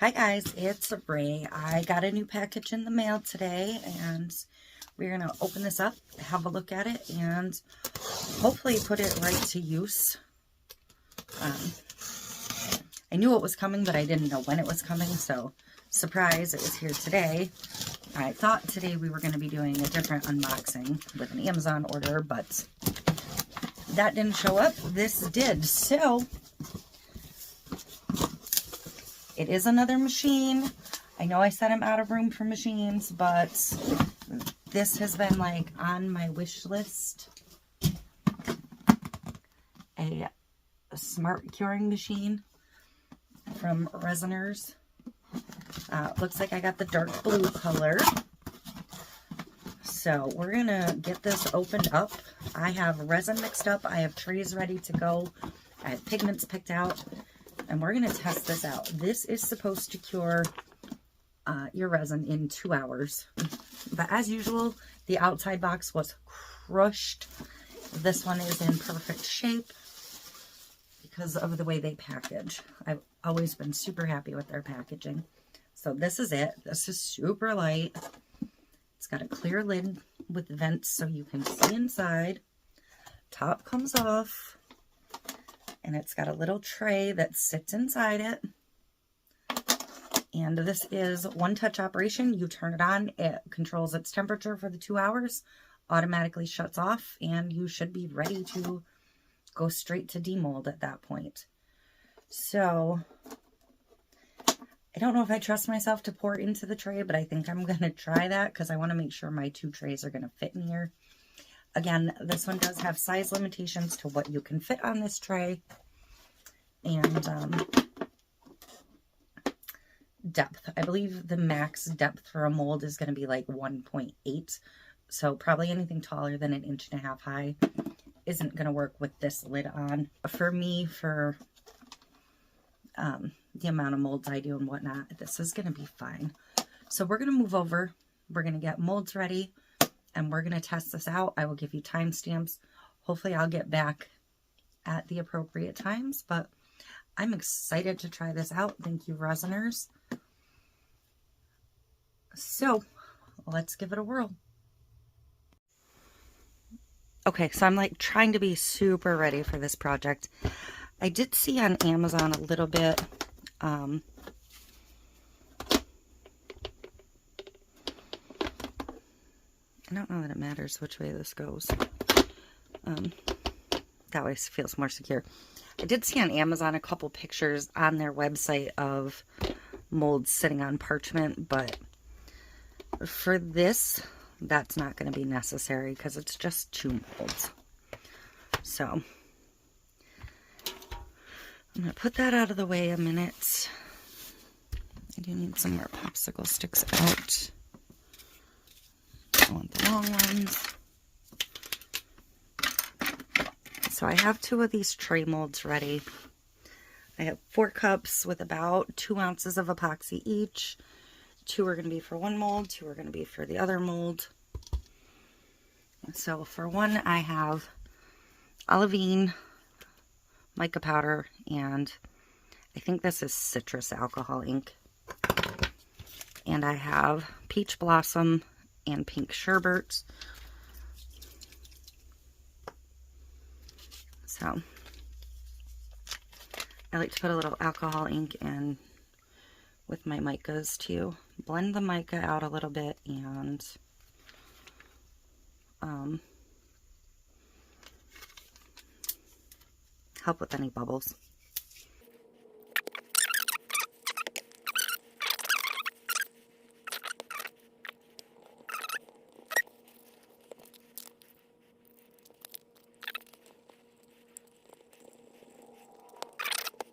Hi guys, it's Ray. I got a new package in the mail today and we're going to open this up, have a look at it, and hopefully put it right to use. I knew it was coming, but I didn't know when it was coming, so surprise, it was here today. I thought today we were going to be doing a different unboxing with an Amazon order, but that didn't show up. This did, so it is another machine. I know I said I'm out of room for machines, but this has been like on my wish list. A smart curing machine from Resiners. Looks like I got the dark blue color. So we're gonna get this opened up. I have resin mixed up. I have trays ready to go. I have pigments picked out. And we're going to test this out. This is supposed to cure your resin in 2 hours. But as usual, the outside box was crushed. This one is in perfect shape because of the way they package. I've always been super happy with their packaging. So this is it. This is super light. It's got a clear lid with vents so you can see inside. Top comes off. And it's got a little tray that sits inside it. And this is one-touch operation. You turn it on, it controls its temperature for the 2 hours, automatically shuts off, and you should be ready to go straight to demold at that point. So, I don't know if I trust myself to pour into the tray, but I think I'm going to try that because I want to make sure my 2 trays are going to fit in here. Again, this one does have size limitations to what you can fit on this tray. And depth. I believe the max depth for a mold is going to be like 1.8. So probably anything taller than 1.5 inches high isn't going to work with this lid on. For me, for the amount of molds I do and whatnot, this is going to be fine. So we're going to move over. We're going to get molds ready. And we're going to test this out. I will give you timestamps. Hopefully I'll get back at the appropriate times, but I'm excited to try this out. Thank you, Resiners. So let's give it a whirl. Okay, so I'm like trying to be super ready for this project. I did see on Amazon a little bit, I don't know that it matters which way this goes. That way it feels more secure. I did see on Amazon a couple pictures on their website of molds sitting on parchment, but for this, that's not going to be necessary because it's just 2 molds. So, I'm going to put that out of the way a minute. I do need some more popsicle sticks out. I want the long ones. So I have 2 of these tray molds ready. I have 4 cups with about 2 ounces of epoxy each. 2 are going to be for one mold, 2 are going to be for the other mold. So for one, I have olivine, mica powder, and I think this is citrus alcohol ink. And I have peach blossom and pink sherbet. So I like to put a little alcohol ink in with my micas to blend the mica out a little bit and help with any bubbles.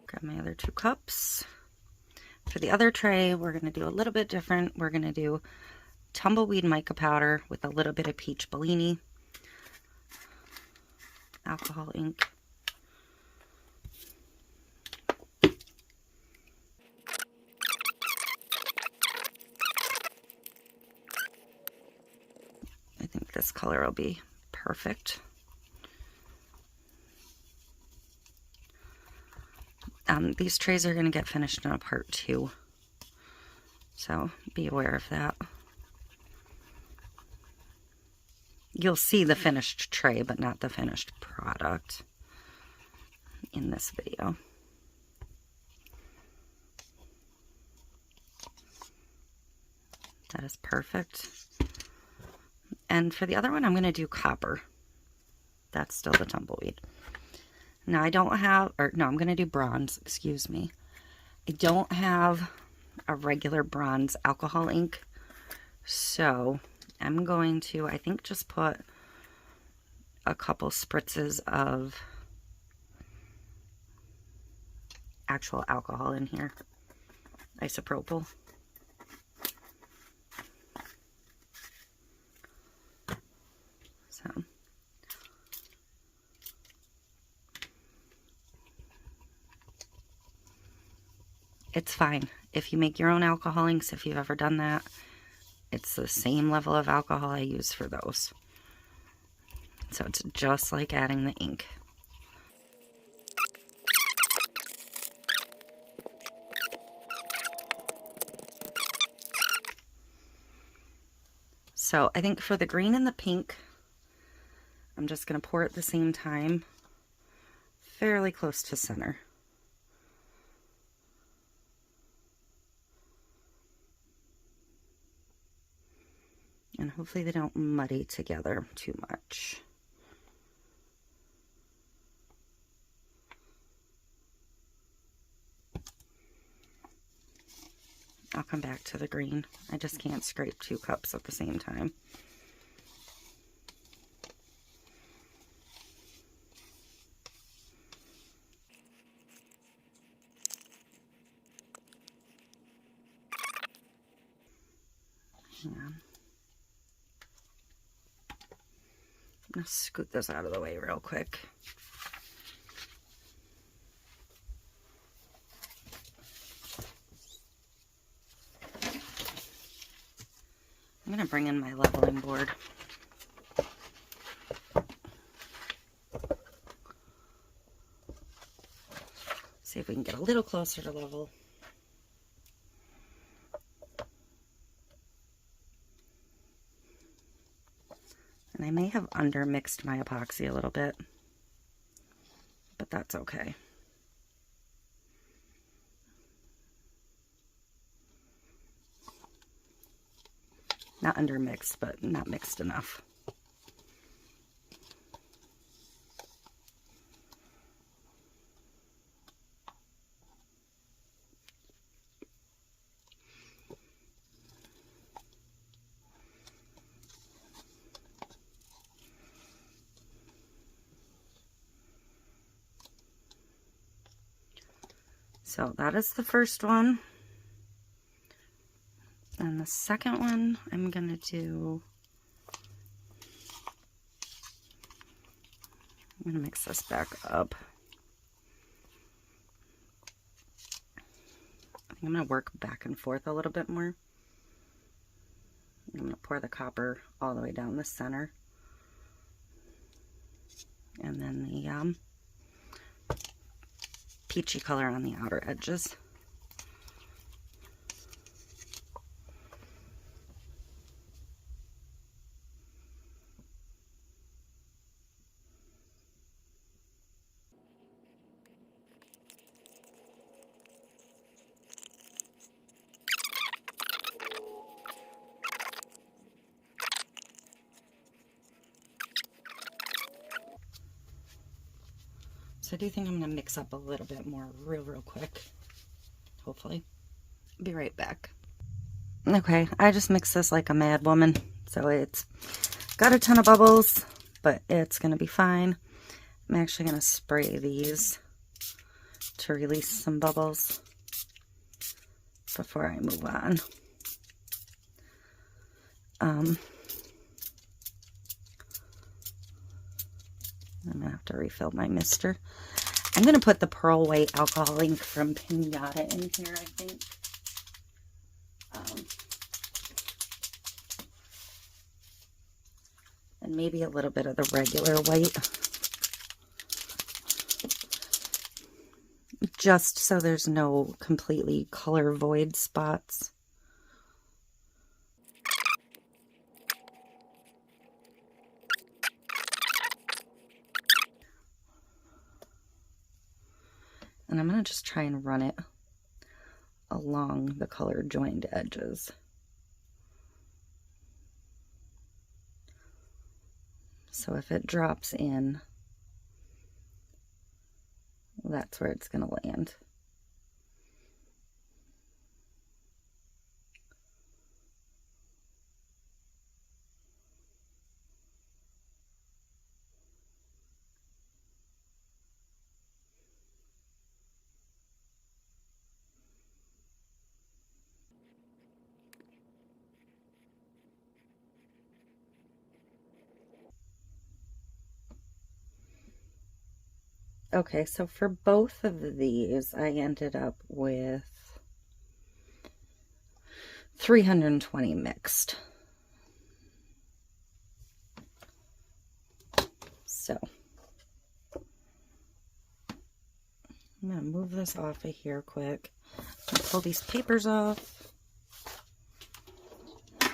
Grab my other 2 cups. For the other tray, we're going to do a little bit different. We're going to do tumbleweed mica powder with a little bit of peach Bellini, alcohol ink. I think this color will be perfect. These trays are going to get finished in a part 2. So be aware of that. You'll see the finished tray, but not the finished product in this video. That is perfect. And for the other one, I'm going to do copper. That's still the tumbleweed. Now I don't have, or no, I'm going to do bronze, excuse me. I don't have a regular bronze alcohol ink. So I'm going to, I think, just put a couple spritzes of actual alcohol in here. Isopropyl. So it's fine. If you make your own alcohol inks, if you've ever done that, it's the same level of alcohol I use for those. So it's just like adding the ink. So I think for the green and the pink, I'm just going to pour at the same time, fairly close to center. And hopefully they don't muddy together too much. I'll come back to the green. I just can't scrape 2 cups at the same time. Hang on. I'm going to scoot this out of the way real quick. I'm going to bring in my leveling board. See if we can get a little closer to level. And I may have undermixed my epoxy a little bit, but that's okay. Not undermixed, but not mixed enough. So that is the first one. And the second one, I'm going to do, I'm going to mix this back up. I think I'm going to work back and forth a little bit more. I'm going to pour the copper all the way down the center. And then the peachy color on the outer edges. So I do think I'm going to mix up a little bit more real quick, hopefully. Be right back. Okay, I just mixed this like a mad woman. So it's got a ton of bubbles, but it's going to be fine. I'm actually going to spray these to release some bubbles before I move on. I'm going to have to refill my mister. I'm going to put the Pearl White alcohol ink from Pinata in here, I think. And maybe a little bit of the regular white. Just so there's no completely color void spots. And I'm going to just try and run it along the color joined edges. So if it drops in, that's where it's going to land. Okay, so for both of these, I ended up with 320 mixed. So I'm going to move this off of here quick. Pull these papers off. I'm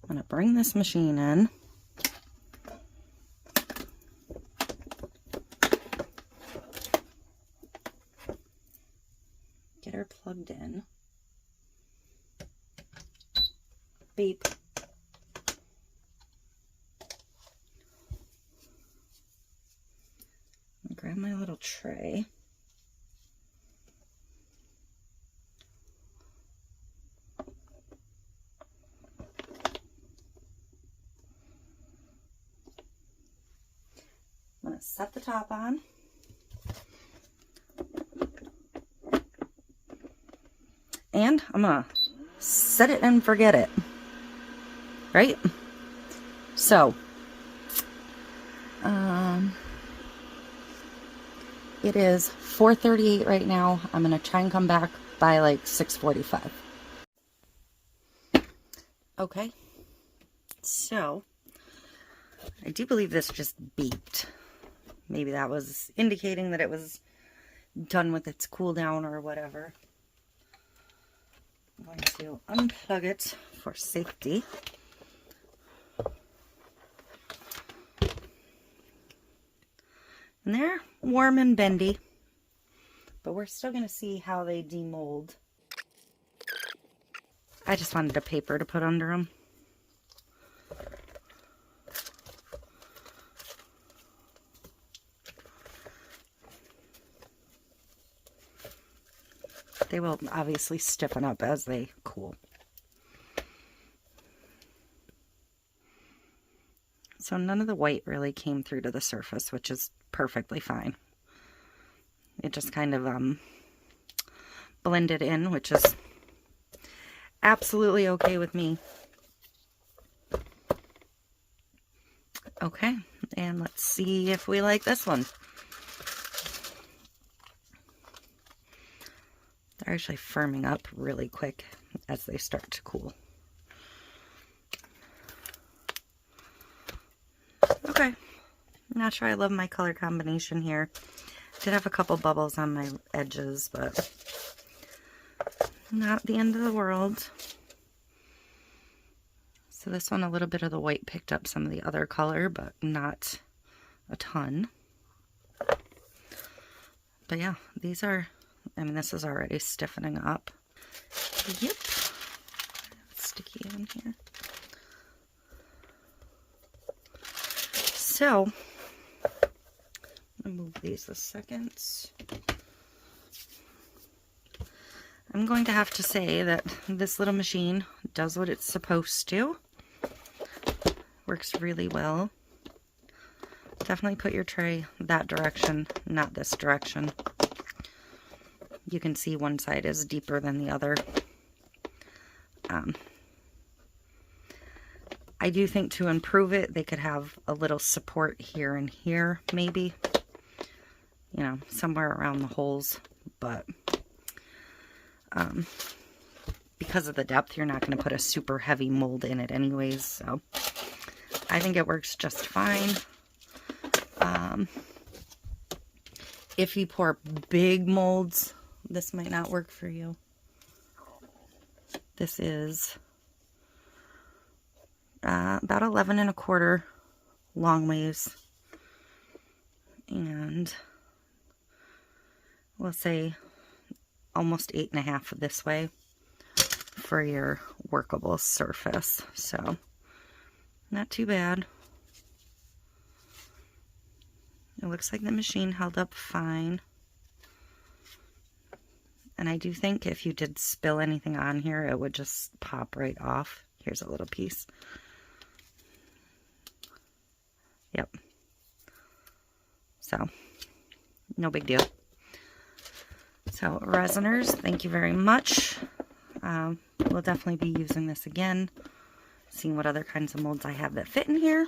going to bring this machine in. Get her plugged in. Beep. Grab my little tray. I'm going to set the top on. And I'm going to set it and forget it. Right? So, it is 4:38 right now. I'm going to try and come back by like 6:45. Okay. So, I do believe this just beeped. Maybe that was indicating that it was done with its cool down or whatever. I'm going to unplug it for safety. And they're warm and bendy, but we're still going to see how they demold. I just wanted a paper to put under them. They will obviously stiffen up as they cool. So none of the white really came through to the surface, which is perfectly fine. It just kind of blended in, which is absolutely okay with me. Okay, and let's see if we like this one. They're actually firming up really quick as they start to cool. Okay, not sure I love my color combination here. Did have a couple bubbles on my edges, but not the end of the world. So this one, a little bit of the white picked up some of the other color, but not a ton. But yeah, these are, I mean, this is already stiffening up. Yep. Sticky on here. So, I'm going to move these a second. I'm going to have to say that this little machine does what it's supposed to. Works really well. Definitely put your tray that direction, not this direction. You can see one side is deeper than the other. I do think to improve it, they could have a little support here and here, maybe. You know, somewhere around the holes. But because of the depth, you're not going to put a super heavy mold in it anyways. So I think it works just fine. If you pour big molds, this might not work for you. This is about 11 1/4 long ways, and we'll say almost 8.5 this way for your workable surface. So not too bad. It looks like the machine held up fine. And I do think if you did spill anything on here, it would just pop right off. Here's a little piece. Yep. So, no big deal. So, Resiners, thank you very much. We'll definitely be using this again. Seeing what other kinds of molds I have that fit in here.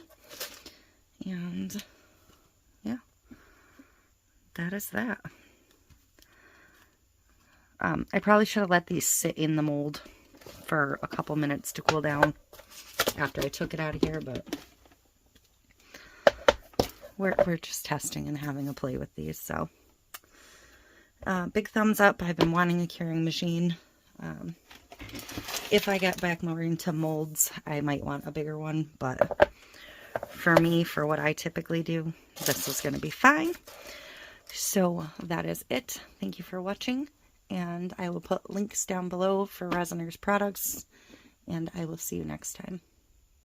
And, yeah. That is that. I probably should have let these sit in the mold for a couple minutes to cool down after I took it out of here, but we're just testing and having a play with these. So big thumbs up. I've been wanting a curing machine. If I get back more into molds, I might want a bigger one, but for me, for what I typically do, this is going to be fine. So that is it. Thank you for watching. And I will put links down below for Resiners products, and I will see you next time.